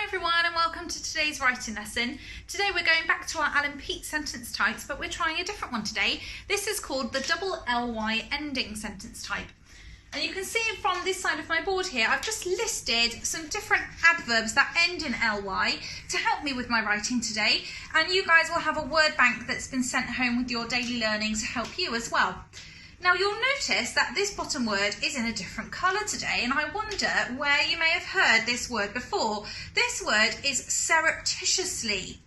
Hi everyone and welcome to today's writing lesson. Today we're going back to our Alan Peat sentence types, but we're trying a different one today. This is called the double ly ending sentence type. And you can see from this side of my board here, I've just listed some different adverbs that end in ly to help me with my writing today. And you guys will have a word bank that's been sent home with your daily learning to help you as well. Now you'll notice that this bottom word is in a different colour today, and I wonder where you may have heard this word before. This word is surreptitiously.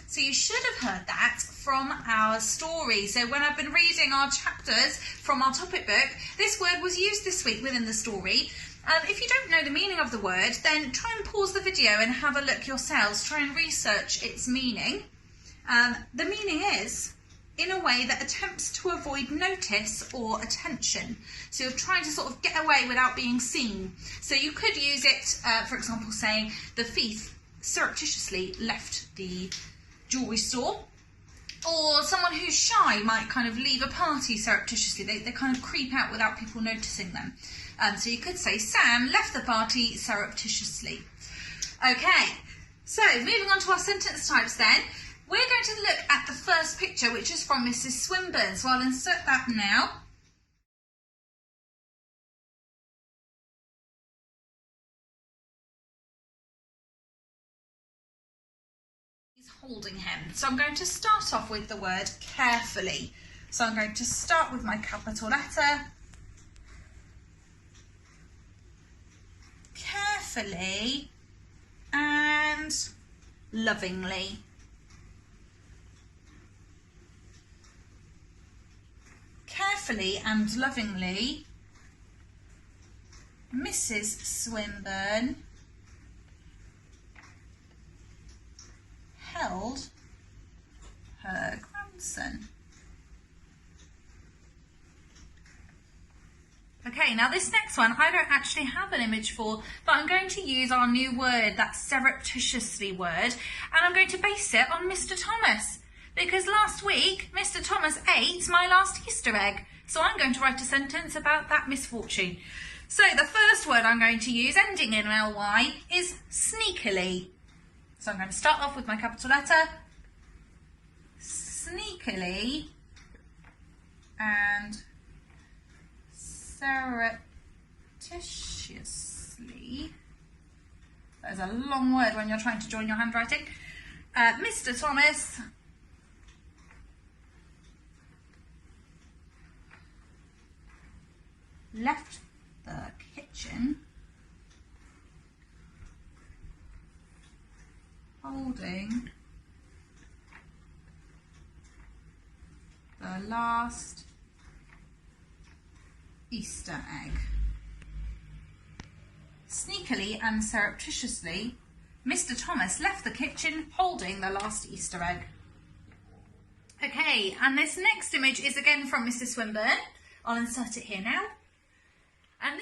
So you should have heard that from our story. So when I've been reading our chapters from our topic book, this word was used this week within the story. If you don't know the meaning of the word, then try and pause the video and have a look yourselves. Try and research its meaning. The meaning is in a way that attempts to avoid notice or attention. So you're trying to sort of get away without being seen. So you could use it, for example, saying the thief surreptitiously left the jewellery store. Or someone who's shy might kind of leave a party surreptitiously. They kind of creep out without people noticing them. So you could say Sam left the party surreptitiously. Okay, so moving on to our sentence types then. We're going to look at the first picture, which is from Mrs. Swinburne. So I'll insert that now. He's holding him. So I'm going to start off with the word carefully. So I'm going to start with my capital letter. Carefully and lovingly. Carefully and lovingly, Mrs. Swinburne held her grandson. Okay, now this next one I don't actually have an image for, but I'm going to use our new word, that surreptitiously word, and I'm going to base it on Mr. Thomas. Because last week, Mr. Thomas ate my last Easter egg. So I'm going to write a sentence about that misfortune. So the first word I'm going to use, ending in ly, is sneakily. So I'm going to start off with my capital letter. Sneakily and surreptitiously. That is a long word when you're trying to join your handwriting. Mr. Thomas left the kitchen holding the last Easter egg. Sneakily and surreptitiously, Mr. Thomas left the kitchen holding the last Easter egg. Okay, and this next image is again from Mrs. Swinburne. I'll insert it here now. And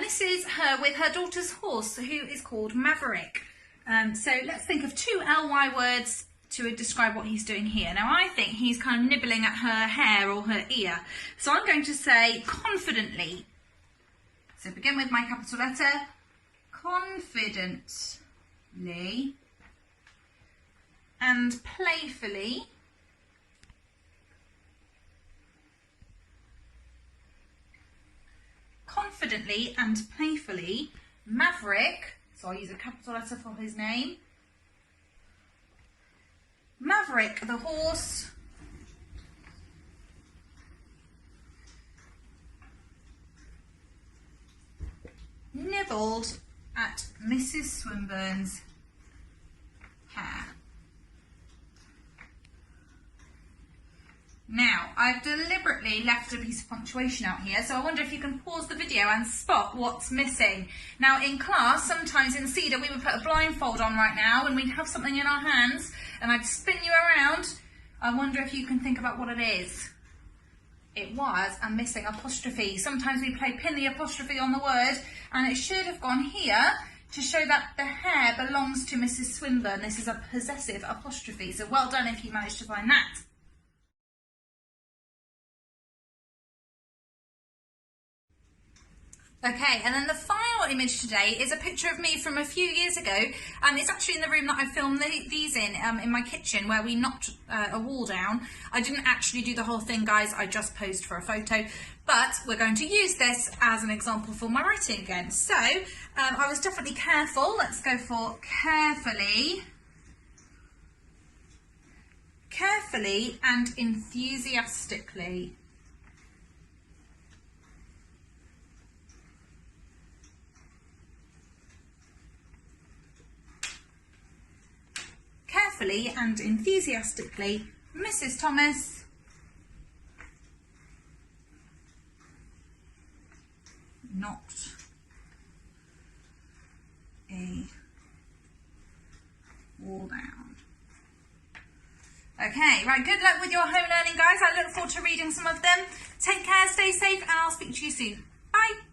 this is her with her daughter's horse, who is called Maverick. So let's think of two ly words to describe what he's doing here. Now I think he's kind of nibbling at her hair or her ear. So I'm going to say confidently. So begin with my capital letter. Confidently and playfully. Confidently and playfully, Maverick, so I'll use a capital letter for his name. Maverick the horse nibbled at Mrs. Swinburne's hair. Now, I've deliberately left a piece of punctuation out here, so I wonder if you can pause the video and spot what's missing. Now, in class, sometimes in Cedar, we would put a blindfold on right now and we'd have something in our hands and I'd spin you around. I wonder if you can think about what it is. It was a missing apostrophe. Sometimes we play pin the apostrophe on the word and it should have gone here to show that the hair belongs to Mrs. Swinburne. This is a possessive apostrophe, so well done if you managed to find that. Okay, and then the final image today is a picture of me from a few years ago. It's actually in the room that I filmed these in my kitchen, where we knocked a wall down. I didn't actually do the whole thing, guys. I just posed for a photo. But we're going to use this as an example for my writing again. So I was definitely careful. Let's go for carefully. Carefully and enthusiastically. Carefully and enthusiastically, Mrs. Thomas knocked a wall down. Okay, right, good luck with your home learning, guys. I look forward to reading some of them. Take care, stay safe, and I'll speak to you soon. Bye.